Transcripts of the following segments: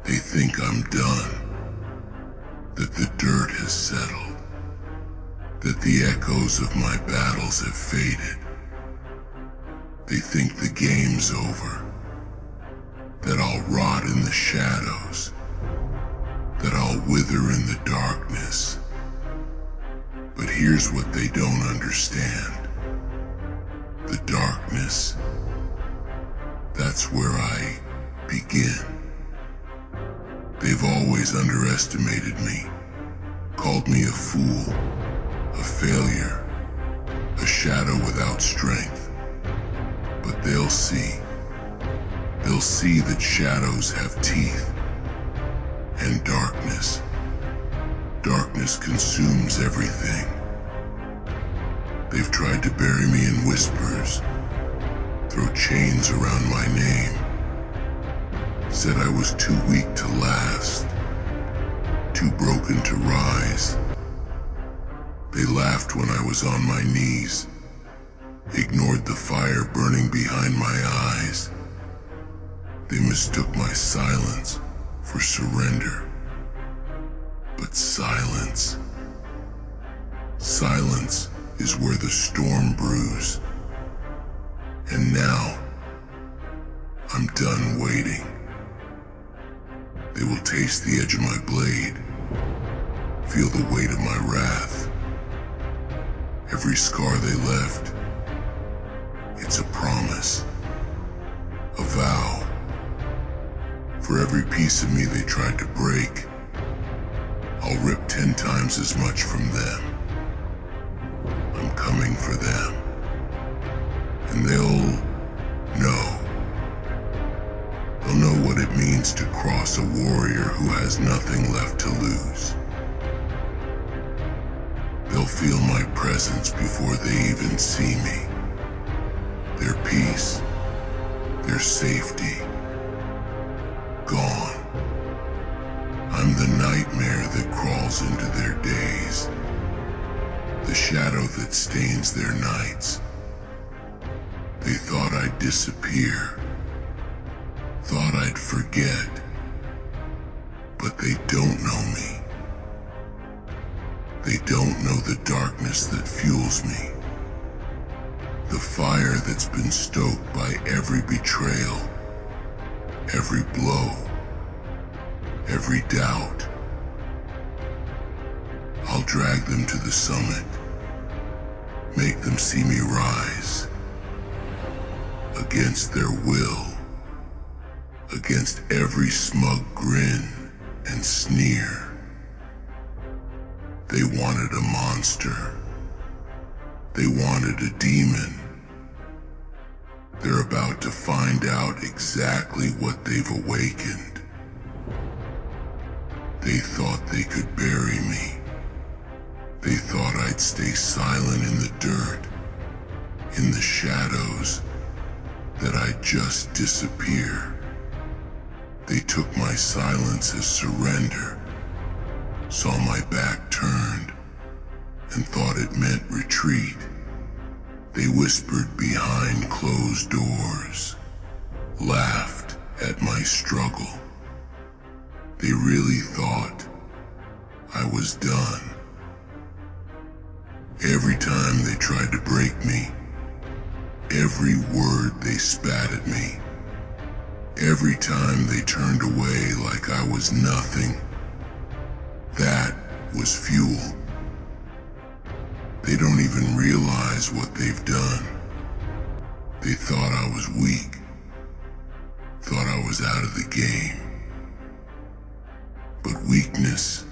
They think I'm done, that the dirt has settled, that the echoes of my battles have faded. They think the game's over, that I'll rot in the shadows, that I'll wither in the darkness. But here's what they don't understand. The darkness, that's where I begin. They've always underestimated me, called me a fool, a failure, a shadow without strength. But they'll see that shadows have teeth, and darkness consumes everything. They've tried to bury me in whispers, throw chains around my name, said I was too weak to last, too broken to rise. They laughed when I was on my knees, ignored the fire burning behind my eyes. They mistook my silence for surrender. But silence is where the storm brews. And now, I'm done waiting. They will taste the edge of my blade, feel the weight of my wrath. Every scar they left, it's a promise, a vow. For every piece of me they tried to break, I'll rip 10 times as much from them. I'm coming for them, and they'll know what it means to cross a warrior who has nothing left to lose. They'll feel my presence before they even see me. Their peace, their safety, gone. I'm the nightmare that crawls into their days, the shadow that stains their nights. They thought I'd disappear, thought I'd forget, but they don't know me. They don't know the darkness that fuels me, the fire that's been stoked by every betrayal, every blow, every doubt. I'll drag them to the summit, make them see me rise, against their will, against every smug grin and sneer. They wanted a monster. They wanted a demon. They're about to find out exactly what they've awakened. They thought they could bury me. They thought I'd stay silent in the dirt, in the shadows, that I'd just disappear. They took my silence as surrender, saw my back turned, and thought it meant retreat. They whispered behind closed doors, laughed at my struggle. They really thought I was done. Every time they tried to break me, every word they spat at me, every time they turned away like I was nothing, that was fuel. They don't even realize what they've done. They thought I was weak, thought I was out of the game. But weakness,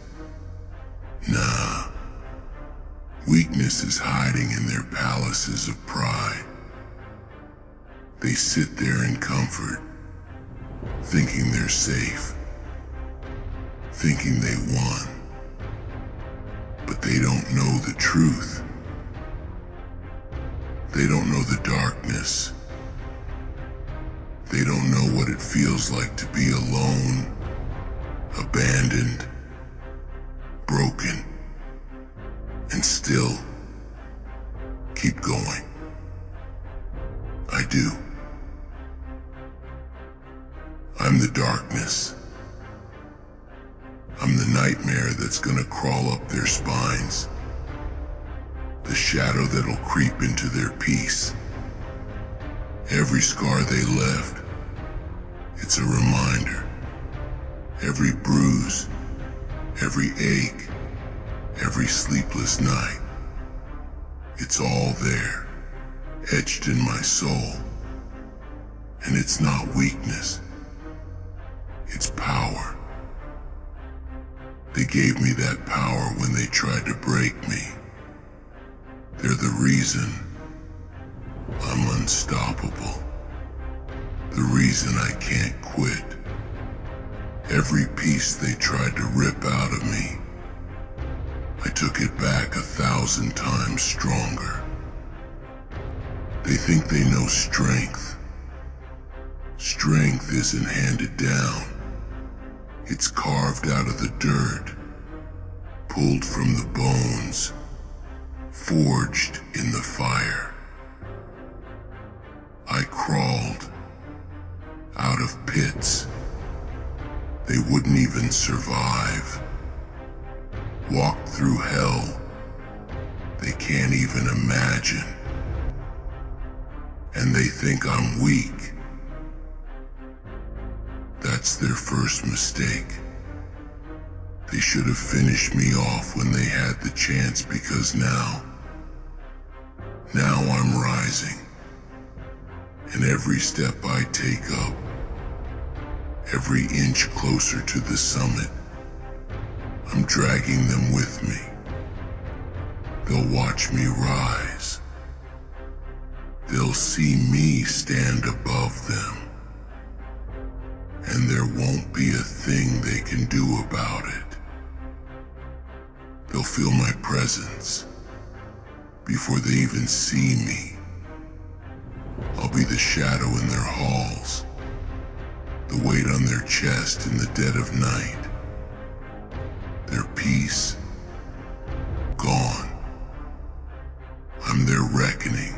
nah. Weakness is hiding in their palaces of pride. They sit there in comfort, thinking they're safe, thinking they won. But they don't know the truth. They don't know the darkness. They don't know what it feels like to be alone, abandoned, broken, and still keep going. I do. I'm the darkness, I'm the nightmare that's gonna crawl up their spines, the shadow that'll creep into their peace. Every scar they left, it's a reminder. Every bruise, every ache, every sleepless night, it's all there, etched in my soul. And it's not weakness, it's power. They gave me that power when they tried to break me. They're the reason I'm unstoppable. The reason I can't quit. Every piece they tried to rip out of me, I took it back 1,000 times stronger. They think they know strength. Strength isn't handed down. It's carved out of the dirt, pulled from the bones, forged in the fire. I crawled out of pits they wouldn't even survive. Walked through hell they can't even imagine. And they think I'm weak. That's their first mistake. They should have finished me off when they had the chance, because now I'm rising. And every step I take up, every inch closer to the summit, I'm dragging them with me. They'll watch me rise. They'll see me stand above them. And there won't be a thing they can do about it. They'll feel my presence before they even see me. I'll be the shadow in their halls, the weight on their chest in the dead of night. Their peace, gone. I'm their reckoning,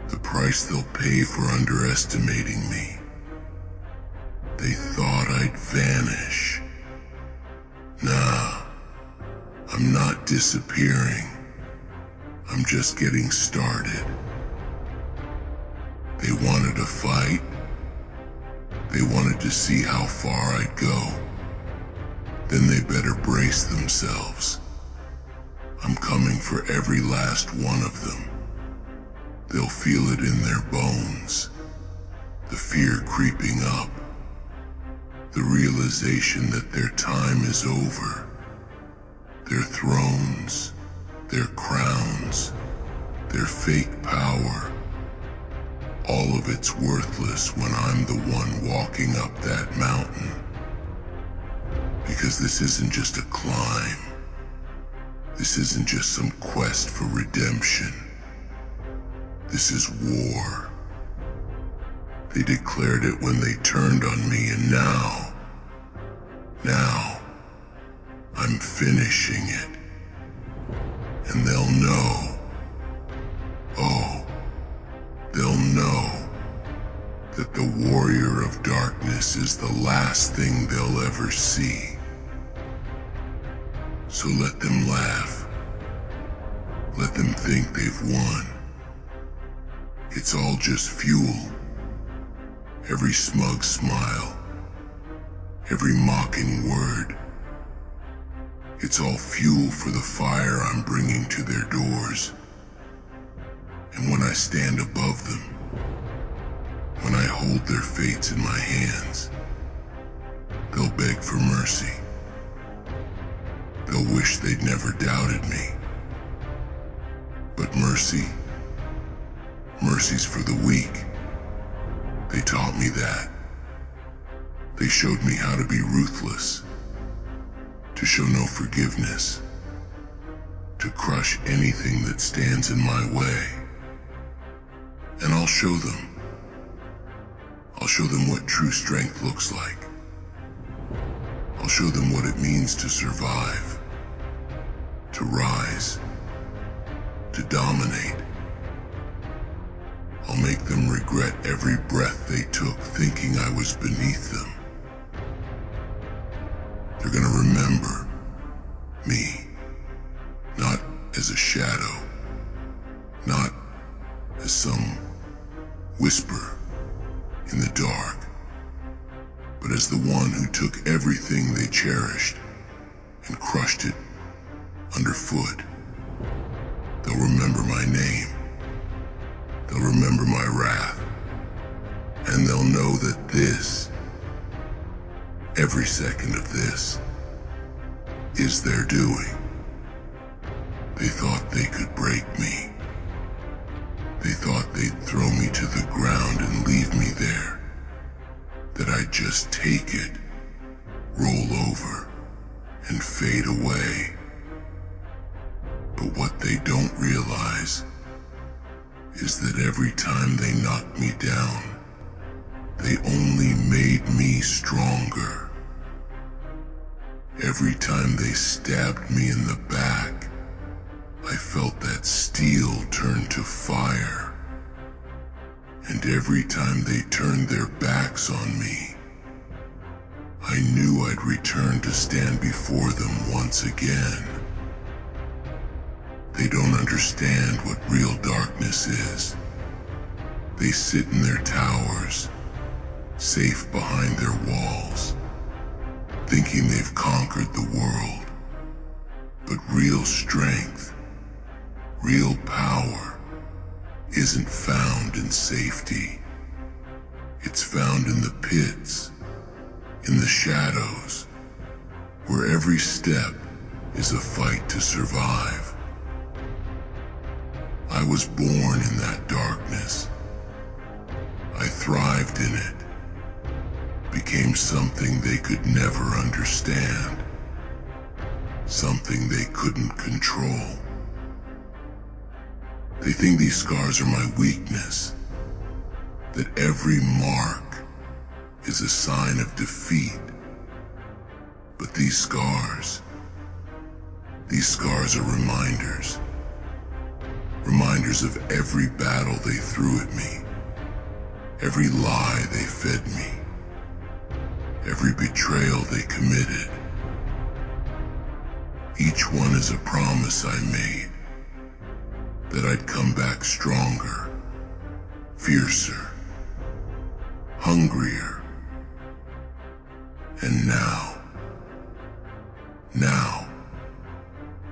the price they'll pay for underestimating me. They thought I'd vanish. Nah, I'm not disappearing. I'm just getting started. They wanted a fight. They wanted to see how far I'd go. Then they better brace themselves. I'm coming for every last one of them. They'll feel it in their bones, the fear creeping up. The realization that their time is over. Their thrones, their crowns, their fake power, all of it's worthless when I'm the one walking up that mountain. Because this isn't just a climb. This isn't just some quest for redemption. This is war. They declared it when they turned on me, and now I'm finishing it. And they'll know, they'll know that the warrior of darkness is the last thing they'll ever see. So let them laugh. Let them think they've won. It's all just fuel. Every smug smile, every mocking word, it's all fuel for the fire I'm bringing to their doors. And when I stand above them, when I hold their fates in my hands, they'll beg for mercy. They'll wish they'd never doubted me. But mercy's for the weak. They taught me that. They showed me how to be ruthless, to show no forgiveness, to crush anything that stands in my way. And I'll show them. I'll show them what true strength looks like. I'll show them what it means to survive, to rise, to dominate. I'll make them regret every breath they took thinking I was beneath them. They're gonna remember me, not as a shadow, not as some whisper in the dark, but as the one who took everything they cherished and crushed it underfoot. They'll remember my name. They'll remember my wrath. And they'll know that this, every second of this, is their doing. They thought they could break me. They thought they'd throw me to the ground and leave me there. That I'd just take it, roll over, and fade away. But what they don't realize is that every time they knocked me down, they only made me stronger. Every time they stabbed me in the back, I felt that steel turn to fire. And every time they turned their backs on me, I knew I'd return to stand before them once again. They don't understand what real darkness is. They sit in their towers, safe behind their walls, thinking they've conquered the world. But real strength, real power, isn't found in safety. It's found in the pits, in the shadows, where every step is a fight to survive. I was born in that darkness. I thrived in it, became something they could never understand, something they couldn't control. They think these scars are my weakness, that every mark is a sign of defeat. But these scars are reminders. Reminders of every battle they threw at me, every lie they fed me, every betrayal they committed. Each one is a promise I made, that I'd come back stronger, fiercer, hungrier. And now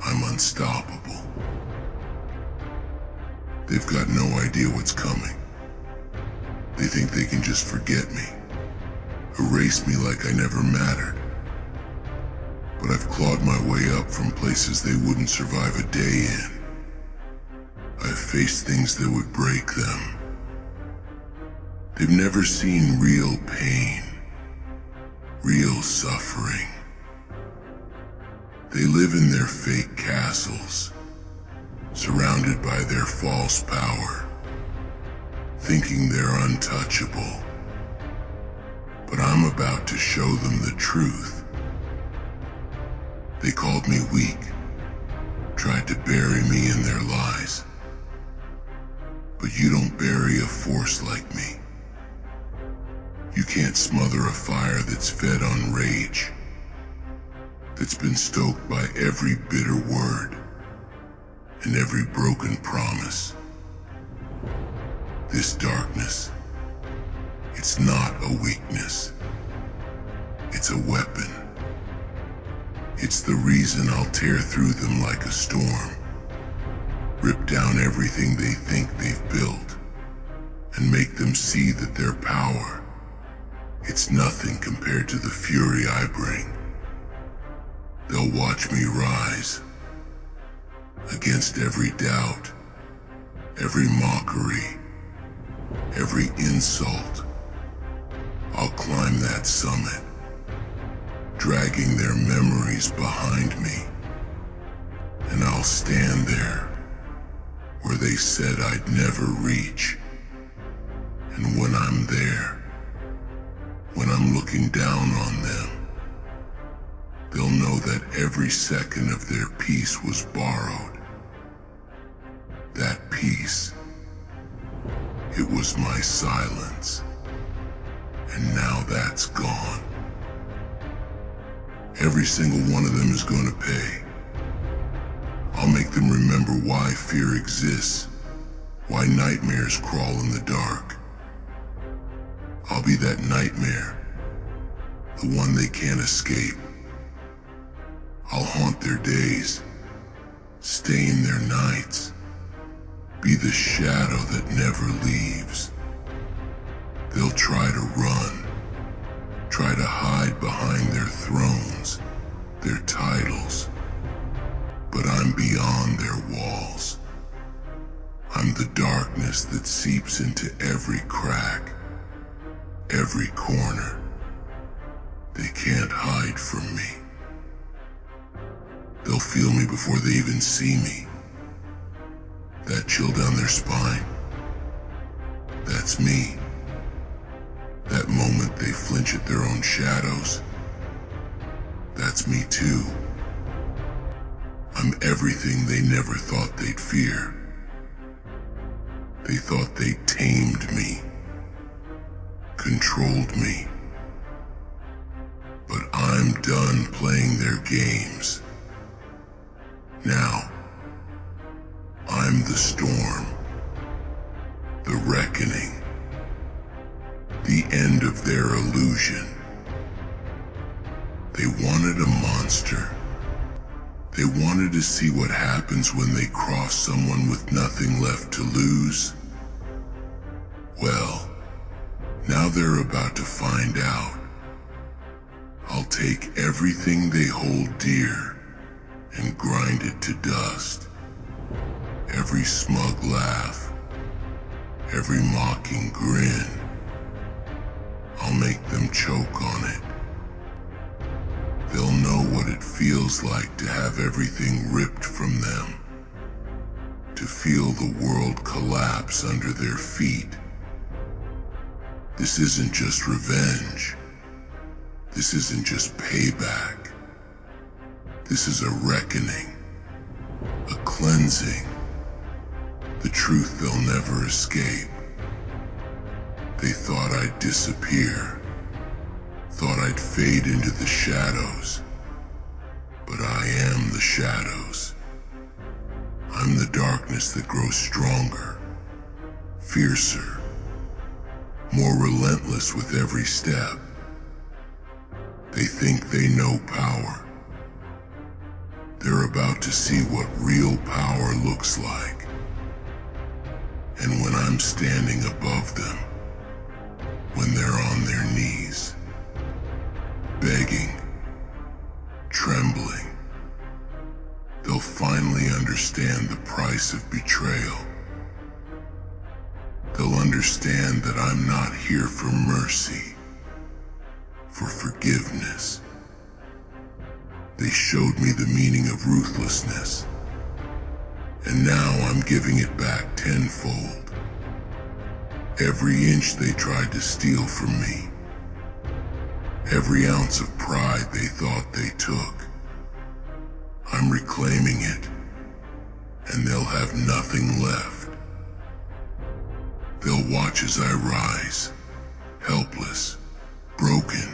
I'm unstoppable. They've got no idea what's coming. They think they can just forget me, erase me like I never mattered. But I've clawed my way up from places they wouldn't survive a day in. I've faced things that would break them. They've never seen real pain, real suffering. They live in their fake castles, surrounded by their false power, thinking they're untouchable. But I'm about to show them the truth. They called me weak, tried to bury me in their lies. But you don't bury a force like me. You can't smother a fire that's fed on rage, that's been stoked by every bitter word and every broken promise. This darkness, it's not a weakness. It's a weapon. It's the reason I'll tear through them like a storm, rip down everything they think they've built, and make them see that their power, it's nothing compared to the fury I bring. They'll watch me rise against every doubt, every mockery, every insult. I'll climb that summit, dragging their memories behind me, and I'll stand there where they said I'd never reach. And when I'm there, when I'm looking down on them, they'll know that every second of their peace was borrowed. That peace, it was my silence, and now that's gone. Every single one of them is going to pay. I'll make them remember why fear exists, why nightmares crawl in the dark. I'll be that nightmare, the one they can't escape. I'll haunt their days, stain their nights, be the shadow that never leaves. They'll try to run, try to hide behind their thrones, their titles, but I'm beyond their walls. I'm the darkness that seeps into every crack, every corner. They can't hide from me. They'll feel me before they even see me. That chill down their spine, that's me. That moment they flinch at their own shadows, that's me too. I'm everything they never thought they'd fear. They thought they tamed me, controlled me. But I'm done playing their games. Now, I'm the storm, the reckoning, the end of their illusion. They wanted a monster. They wanted to see what happens when they cross someone with nothing left to lose. Well, now they're about to find out. I'll take everything they hold dear and grind it to dust. Every smug laugh, every mocking grin, I'll make them choke on it. They'll know what it feels like to have everything ripped from them, to feel the world collapse under their feet. This isn't just revenge. This isn't just payback. This is a reckoning, a cleansing, the truth they'll never escape. They thought I'd disappear, thought I'd fade into the shadows, but I am the shadows. I'm the darkness that grows stronger, fiercer, more relentless with every step. They think they know power. They're about to see what real power looks like. And when I'm standing above them, when they're on their knees, begging, trembling, they'll finally understand the price of betrayal. They'll understand that I'm not here for mercy, for forgiveness. They showed me the meaning of ruthlessness, and now I'm giving it back tenfold. Every inch they tried to steal from me, every ounce of pride they thought they took, I'm reclaiming it, and they'll have nothing left. They'll watch as I rise, helpless, broken,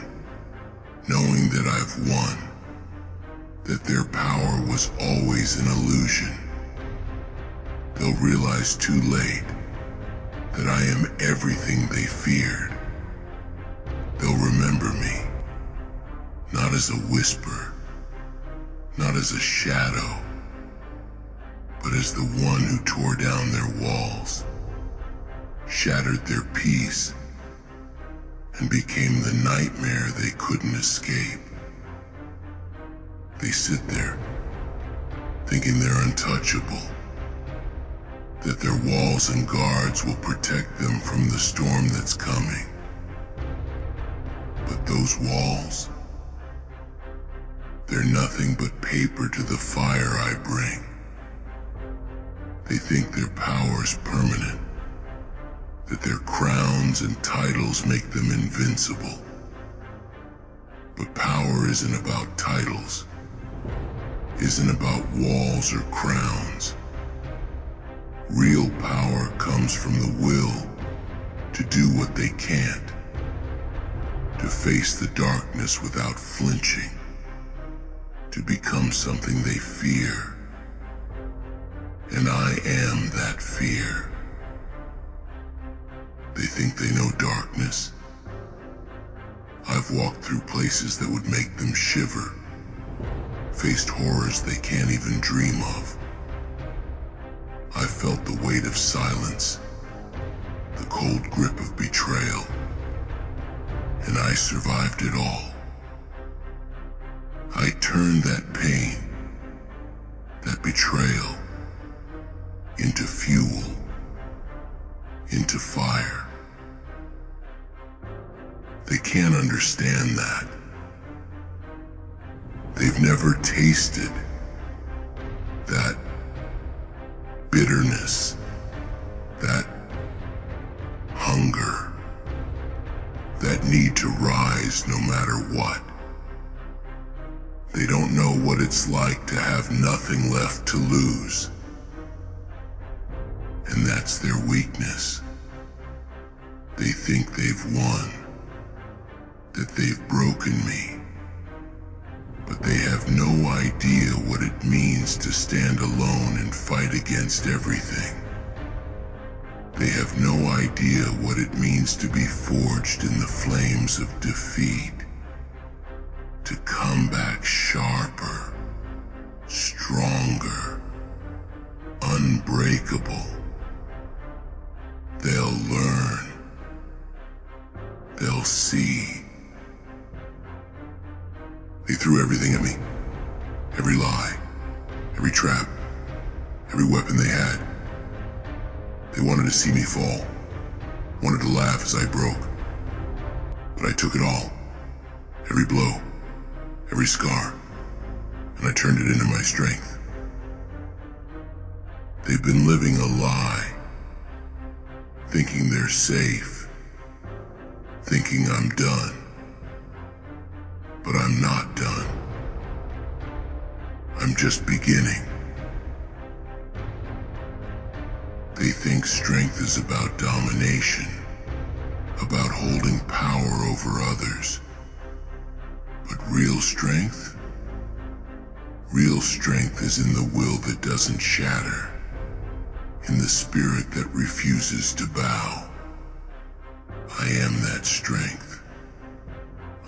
knowing that I've won, that their power was always an illusion. They'll realize too late that I am everything they feared. They'll remember me, not as a whisper, not as a shadow, but as the one who tore down their walls, shattered their peace, and became the nightmare they couldn't escape. They sit there, thinking they're untouchable, that their walls and guards will protect them from the storm that's coming. But those walls, they're nothing but paper to the fire I bring. They think their power's permanent, that their crowns and titles make them invincible. But power isn't about titles, isn't about walls or crowns. Real power comes from the will to do what they can't, to face the darkness without flinching, to become something they fear. And I am that fear. They think they know darkness. I've walked through places that would make them shiver, faced horrors they can't even dream of. I felt the weight of silence, the cold grip of betrayal, and I survived it all. I turned that pain, that betrayal, into fuel, into fire. They can't understand that. They've never tasted that bitterness, that hunger, that need to rise no matter what. They don't know what it's like to have nothing left to lose. And that's their weakness. They think they've won, that they've broken me. But they have no idea what it means to stand alone and fight against everything. They have no idea what it means to be forged in the flames of defeat, to come back sharper, stronger, unbreakable. They'll learn. They'll see. They threw everything at me. Every lie, every trap, every weapon they had. They wanted to see me fall, wanted to laugh as I broke. But I took it all. Every blow, every scar, and I turned it into my strength. They've been living a lie, thinking they're safe, thinking I'm done. But I'm not done. I'm just beginning. They think strength is about domination, about holding power over others. But real strength is in the will that doesn't shatter, in the spirit that refuses to bow. I am that strength.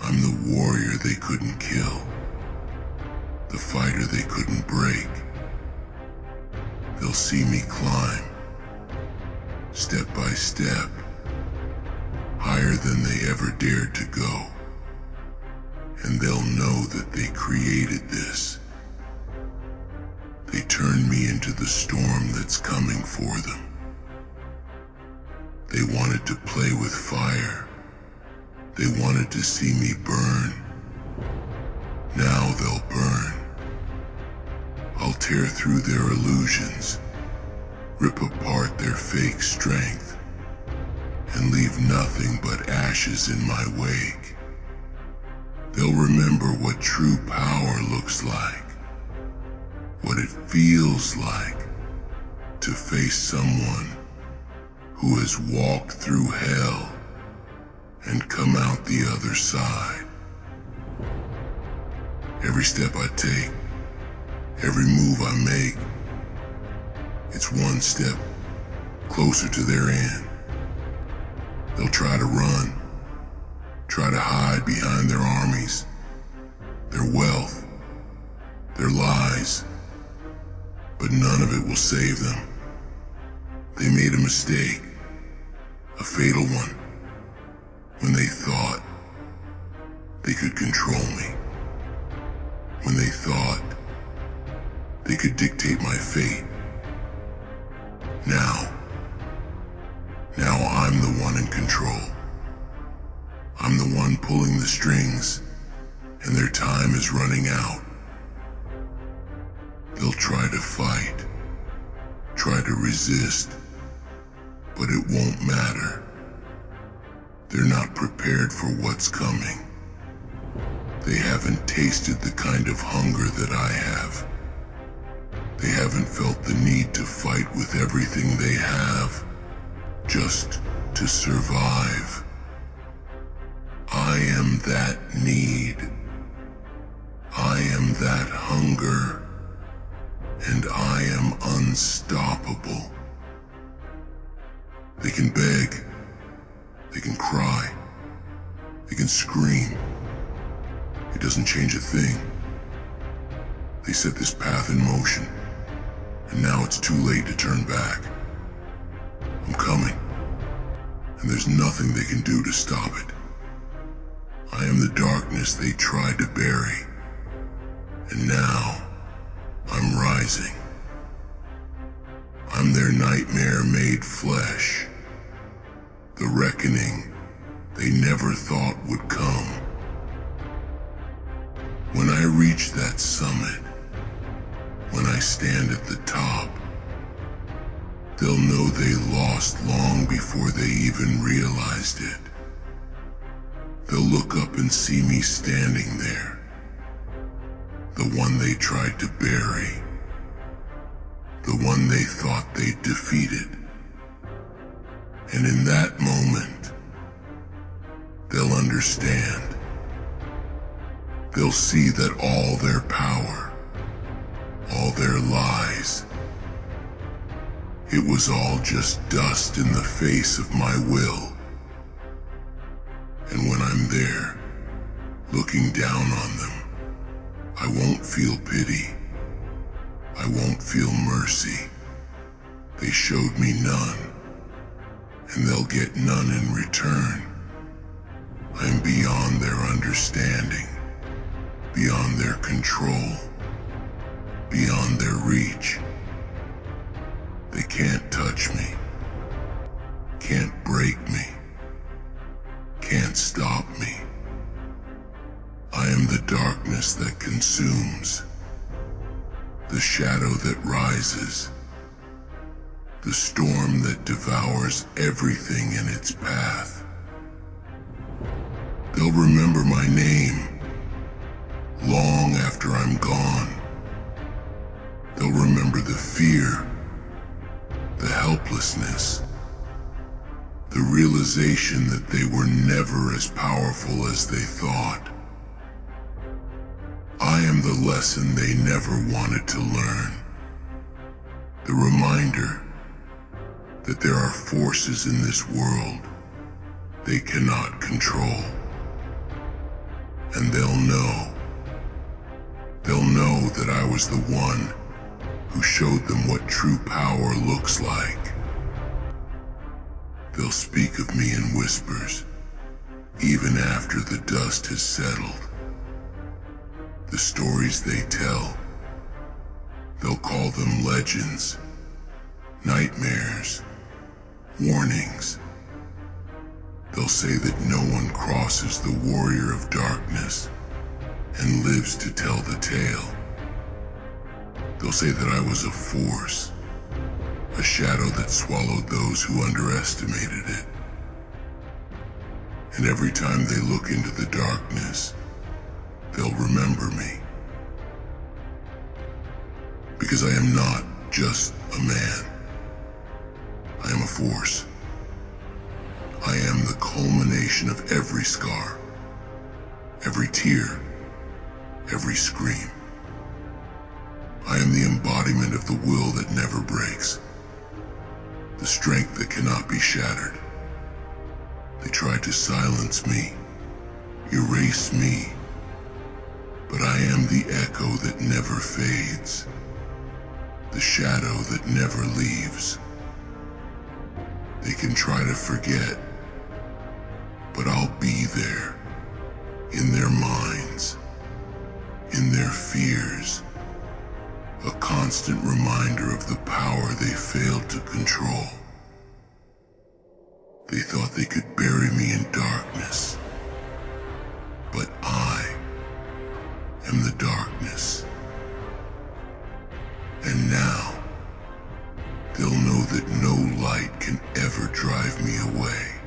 I'm the warrior they couldn't kill, the fighter they couldn't break. They'll see me climb, step by step, higher than they ever dared to go. And they'll know that they created this. They turned me into the storm that's coming for them. They wanted to play with fire. They wanted to see me burn. Now they'll burn. I'll tear through their illusions, rip apart their fake strength, and leave nothing but ashes in my wake. They'll remember what true power looks like, what it feels like to face someone who has walked through hell and come out the other side. Every step I take, every move I make, it's one step closer to their end. They'll try to run, try to hide behind their armies, their wealth, their lies, but none of it will save them. They made a mistake, a fatal one, when they thought they could control me, when they thought they could dictate my fate. Now I'm the one in control. I'm the one pulling the strings, and their time is running out. They'll try to fight, try to resist, but it won't matter. They're not prepared for what's coming. They haven't tasted the kind of hunger that I have. They haven't felt the need to fight with everything they have, just to survive. I am that need. I am that hunger, and I am unstoppable. They can beg, they can cry, they can scream. It doesn't change a thing. They set this path in motion, and now it's too late to turn back. I'm coming, and there's nothing they can do to stop it. I am the darkness they tried to bury, and now I'm rising. I'm their nightmare made flesh, the reckoning they never thought would come. When I reach that summit, when I stand at the top, they'll know they lost long before they even realized it. They'll look up and see me standing there, the one they tried to bury, the one they thought they'd defeated. And in that moment, they'll understand. They'll see that all their power, all their lies, it was all just dust in the face of my will. And when I'm there, looking down on them, I won't feel pity. I won't feel mercy. They showed me none, and they'll get none in return. I'm beyond their understanding, beyond their control, beyond their reach. They can't touch me, can't break me, can't stop me. I am the darkness that consumes, the shadow that rises, the storm that devours everything in its path. They'll remember my name long after I'm gone. They'll remember the fear, the helplessness, the realization that they were never as powerful as they thought. I am the lesson they never wanted to learn. The reminder that there are forces in this world they cannot control. And they'll know that I was the one who showed them what true power looks like. They'll speak of me in whispers, even after the dust has settled. The stories they tell, they'll call them legends, nightmares, warnings. They'll say that no one crosses the warrior of darkness and lives to tell the tale. They'll say that I was a force, a shadow that swallowed those who underestimated it. And every time they look into the darkness, they'll remember me. Because I am not just a man. I am a force. I am the culmination of every scar, every tear, every scream. I am the embodiment of the will that never breaks, the strength that cannot be shattered. They tried to silence me, erase me, but I am the echo that never fades, the shadow that never leaves. They can try to forget, but I'll be there, in their minds, in their fears, a constant reminder of the power they failed to control. They thought they could bury me in darkness, but I am the darkness. And now, they'll know that no light can ever drive me away.